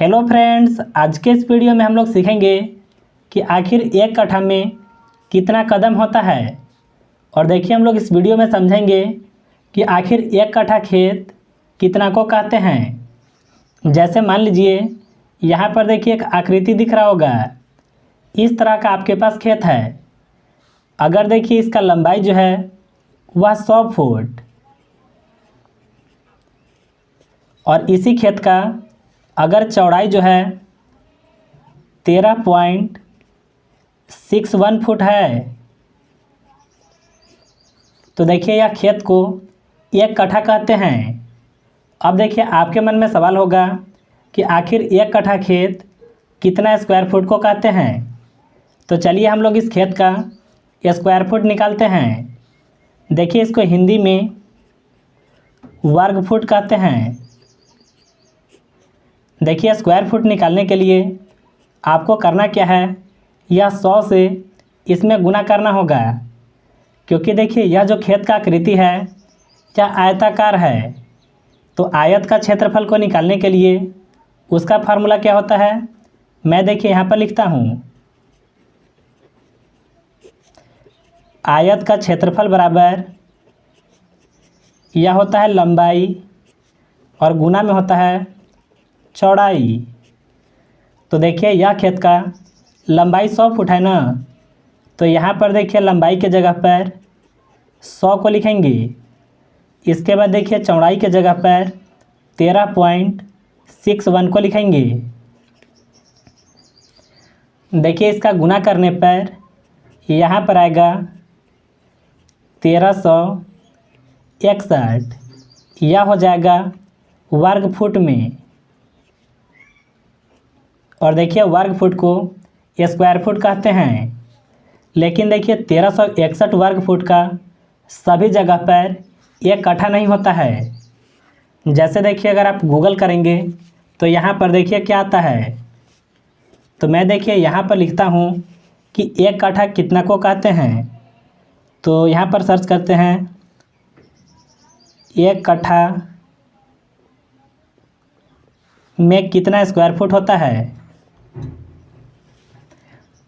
Hello friends, आज के इस वीडियो में हम लोग सीखेंगे कि आखिर एक कट्ठा में कितना कदम होता है। और देखिए हम लोग इस वीडियो में समझेंगे कि आखिर एक कट्ठा खेत कितना को कहते हैं। जैसे मान लीजिए यहाँ पर देखिए एक आकृति दिख रहा होगा, इस तरह का आपके पास खेत है। अगर देखिए इसका लंबाई जो है वह 100 फुट और इसी खेत का अगर चौड़ाई जो है 13.61 फुट है, तो देखिए यह खेत को एक कट्ठा कहते हैं। अब देखिए आपके मन में सवाल होगा कि आखिर एक कट्ठा खेत कितना स्क्वायर फुट को कहते हैं। तो चलिए हम लोग इस खेत का स्क्वायर फुट निकालते हैं। देखिए इसको हिंदी में वर्ग फुट कहते हैं। देखिए स्क्वायर फुट निकालने के लिए आपको करना क्या है, यह 100 से इसमें गुना करना होगा, क्योंकि देखिए यह जो खेत का आकृति है यह आयताकार है। तो आयत का क्षेत्रफल को निकालने के लिए उसका फार्मूला क्या होता है, मैं देखिए यहाँ पर लिखता हूँ। आयत का क्षेत्रफल बराबर यह होता है लंबाई और गुना में होता है चौड़ाई। तो देखिए यह खेत का लंबाई 100 फुट है ना, तो यहाँ पर देखिए लंबाई के जगह पर 100 को लिखेंगे। इसके बाद देखिए चौड़ाई के जगह पर 13.61 को लिखेंगे। देखिए इसका गुना करने पर यहाँ पर आएगा 1361, यह हो जाएगा वर्ग फुट में। और देखिए वर्ग फुट को स्क्वायर फुट कहते हैं। लेकिन देखिए 1361 वर्ग फुट का सभी जगह पर एक कट्ठा नहीं होता है। जैसे देखिए अगर आप गूगल करेंगे तो यहाँ पर देखिए क्या आता है। तो मैं देखिए यहाँ पर लिखता हूँ कि एक कट्ठा कितना को कहते हैं। तो यहाँ पर सर्च करते हैं एक कट्ठा में कितना स्क्वायर फुट होता है।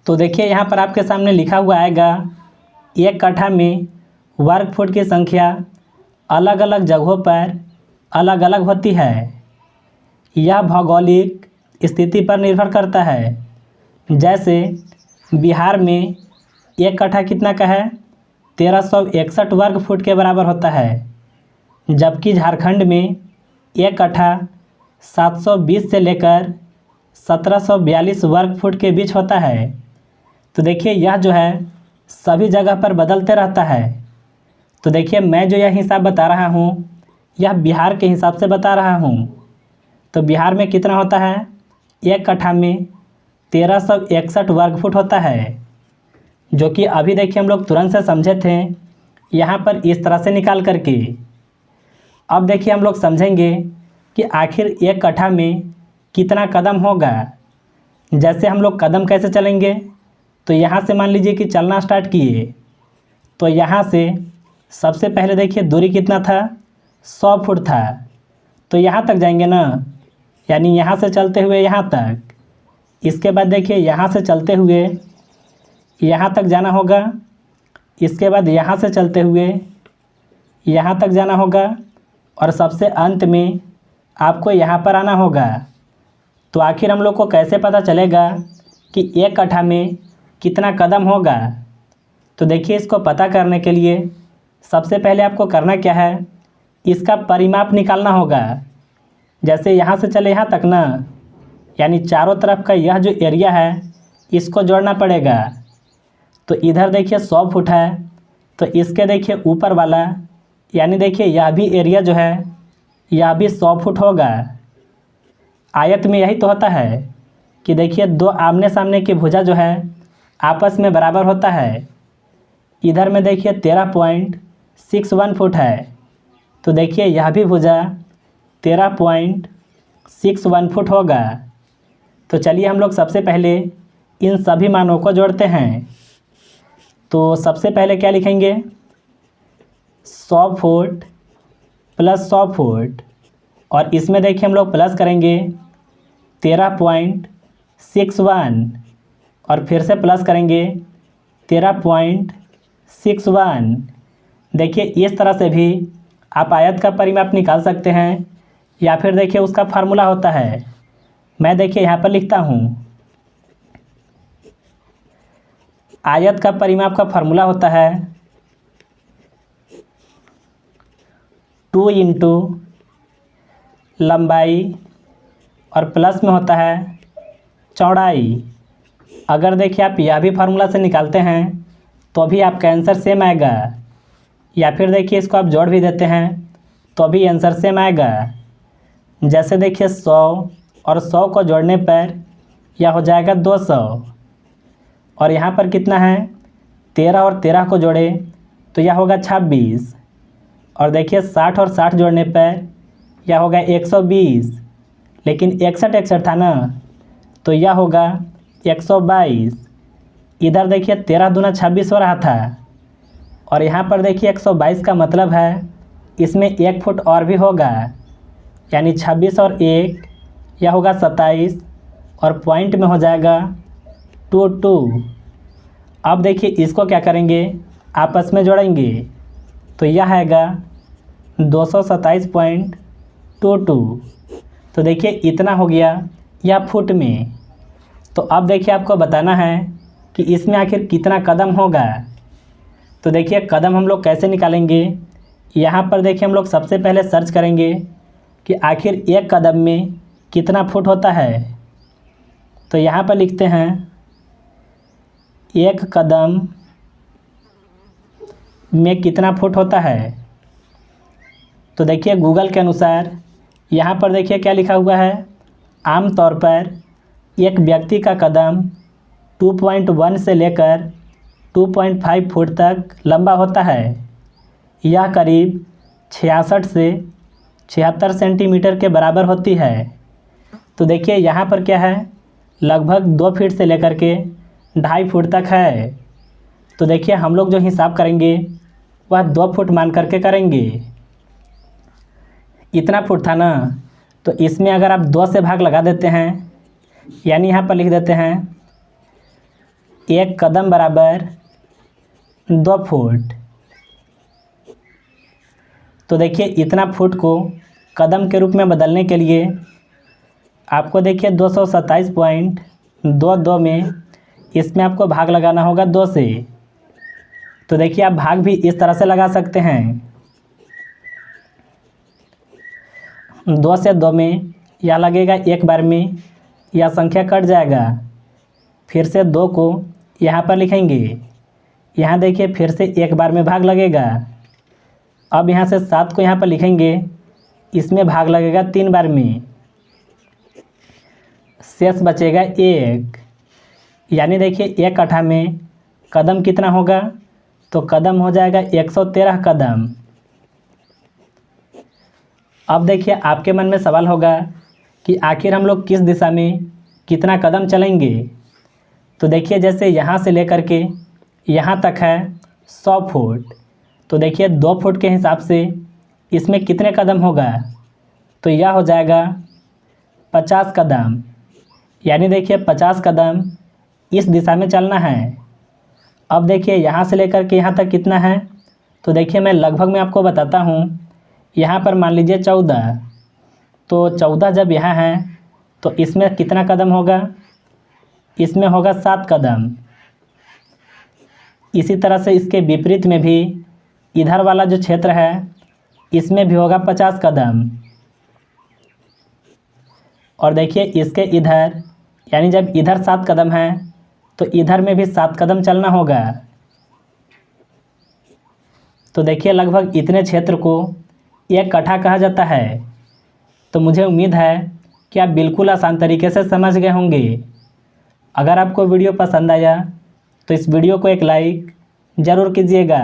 तो देखिए यहाँ पर आपके सामने लिखा हुआ आएगा एक कट्ठा में वर्ग फुट की संख्या अलग अलग जगहों पर अलग अलग होती है। यह भौगोलिक स्थिति पर निर्भर करता है। जैसे बिहार में एक कट्ठा कितना का है, 1361 वर्ग फुट के बराबर होता है, जबकि झारखंड में एक कट्ठा 720 से लेकर 1742 वर्ग फुट के बीच होता है। तो देखिए यह जो है सभी जगह पर बदलते रहता है। तो देखिए मैं जो यह हिसाब बता रहा हूँ यह बिहार के हिसाब से बता रहा हूँ। तो बिहार में कितना होता है, एक कट्ठा में 1361 वर्ग फुट होता है, जो कि अभी देखिए हम लोग तुरंत से समझे थे यहाँ पर इस तरह से निकाल करके। अब देखिए हम लोग समझेंगे कि आखिर एक कट्ठा में कितना कदम होगा। जैसे हम लोग कदम कैसे चलेंगे, तो यहाँ से मान लीजिए कि चलना स्टार्ट किए, तो यहाँ से सबसे पहले देखिए दूरी कितना था, 100 फुट था। तो यहाँ तक जाएंगे ना, यानी यहाँ से चलते हुए यहाँ तक। इसके बाद देखिए यहाँ से चलते हुए यहाँ तक जाना होगा। इसके बाद यहाँ से चलते हुए यहाँ तक जाना होगा और सबसे अंत में आपको यहाँ पर आना होगा। तो आखिर हम लोग को कैसे पता चलेगा कि एक कट्ठा में कितना कदम होगा। तो देखिए इसको पता करने के लिए सबसे पहले आपको करना क्या है, इसका परिमाप निकालना होगा। जैसे यहाँ से चले यहाँ तक ना, यानी चारों तरफ का यह जो एरिया है इसको जोड़ना पड़ेगा। तो इधर देखिए 100 फुट है, तो इसके देखिए ऊपर वाला यानी देखिए यह भी एरिया जो है यह भी 100 फुट होगा। आयत में यही तो होता है कि देखिए दो आमने सामने की भुजा जो है आपस में बराबर होता है। इधर में देखिए 13.61 फुट है, तो देखिए यह भी भुजा 13.61 फुट होगा। तो चलिए हम लोग सबसे पहले इन सभी मानों को जोड़ते हैं। तो सबसे पहले क्या लिखेंगे, 100 फुट प्लस 100 फुट, और इसमें देखिए हम लोग प्लस करेंगे 13.61 और फिर से प्लस करेंगे 13.61। देखिए इस तरह से भी आप आयत का परिमाप निकाल सकते हैं, या फिर देखिए उसका फार्मूला होता है। मैं देखिए यहाँ पर लिखता हूँ, आयत का परिमाप का फार्मूला होता है 2 इंटू लंबाई और प्लस में होता है चौड़ाई। अगर देखिए आप यह भी फार्मूला से निकालते हैं तो भी आपका आंसर सेम आएगा, या फिर देखिए इसको आप जोड़ भी देते हैं तो भी आंसर सेम आएगा। जैसे देखिए 100 और 100 को जोड़ने पर यह हो जाएगा 200, और यहाँ पर कितना है 13 और 13 को जोड़े तो यह होगा 26, और देखिए 60 और 60 जोड़ने पर यह होगा 120, लेकिन 61 था ना, तो यह होगा 122। इधर देखिए 13 दूना 26 हो रहा था, और यहाँ पर देखिए 122 का मतलब है इसमें 1 फुट और भी होगा, यानी 26 और 1 यह होगा 27, और पॉइंट में हो जाएगा 22। अब देखिए इसको क्या करेंगे, आपस में जोड़ेंगे तो यह आएगा 227.22। तो देखिए इतना हो गया यह फुट में। तो अब देखिए आपको बताना है कि इसमें आखिर कितना कदम होगा। तो देखिए कदम हम लोग कैसे निकालेंगे। यहाँ पर देखिए हम लोग सबसे पहले सर्च करेंगे कि आखिर एक कदम में कितना फुट होता है। तो यहाँ पर लिखते हैं एक कदम में कितना फुट होता है। तो देखिए गूगल के अनुसार यहाँ पर देखिए क्या लिखा हुआ है, आमतौर पर एक व्यक्ति का कदम 2.1 से लेकर 2.5 फुट तक लंबा होता है। यह करीब 66 से 76 सेंटीमीटर के बराबर होती है। तो देखिए यहाँ पर क्या है, लगभग 2 फीट से लेकर के 2.5 फुट तक है। तो देखिए हम लोग जो हिसाब करेंगे वह 2 फुट मान करके करेंगे। इतना फुट था ना, तो इसमें अगर आप 2 से भाग लगा देते हैं, यानी यहाँ पर लिख देते हैं एक कदम बराबर 2 फुट। तो देखिए इतना फुट को कदम के रूप में बदलने के लिए आपको देखिए 227.22 में इसमें आपको भाग लगाना होगा 2 से। तो देखिए आप भाग भी इस तरह से लगा सकते हैं, 2 से 2 में यह लगेगा एक बार में, यह संख्या कट जाएगा। फिर से 2 को यहाँ पर लिखेंगे, यहाँ देखिए फिर से एक बार में भाग लगेगा। अब यहाँ से 7 को यहाँ पर लिखेंगे, इसमें भाग लगेगा 3 बार में, शेष बचेगा 1। यानी देखिए एक कट्ठा में कदम कितना होगा, तो कदम हो जाएगा 113 कदम। अब देखिए आपके मन में सवाल होगा कि आखिर हम लोग किस दिशा में कितना कदम चलेंगे। तो देखिए जैसे यहाँ से लेकर के यहाँ तक है 100 फुट, तो देखिए 2 फुट के हिसाब से इसमें कितने कदम होगा, तो यह हो जाएगा 50 कदम। यानी देखिए 50 कदम इस दिशा में चलना है। अब देखिए यहाँ से लेकर के यहाँ तक कितना है, तो देखिए मैं लगभग में आपको बताता हूँ। यहाँ पर मान लीजिए 14, तो 14 जब यहाँ है तो इसमें कितना कदम होगा, इसमें होगा 7 कदम। इसी तरह से इसके विपरीत में भी इधर वाला जो क्षेत्र है इसमें भी होगा 50 कदम। और देखिए इसके इधर, यानी जब इधर 7 कदम है तो इधर में भी 7 कदम चलना होगा। तो देखिए लगभग इतने क्षेत्र को एक कट्ठा कहा जाता है। तो मुझे उम्मीद है कि आप बिल्कुल आसान तरीके से समझ गए होंगे। अगर आपको वीडियो पसंद आया तो इस वीडियो को एक लाइक ज़रूर कीजिएगा।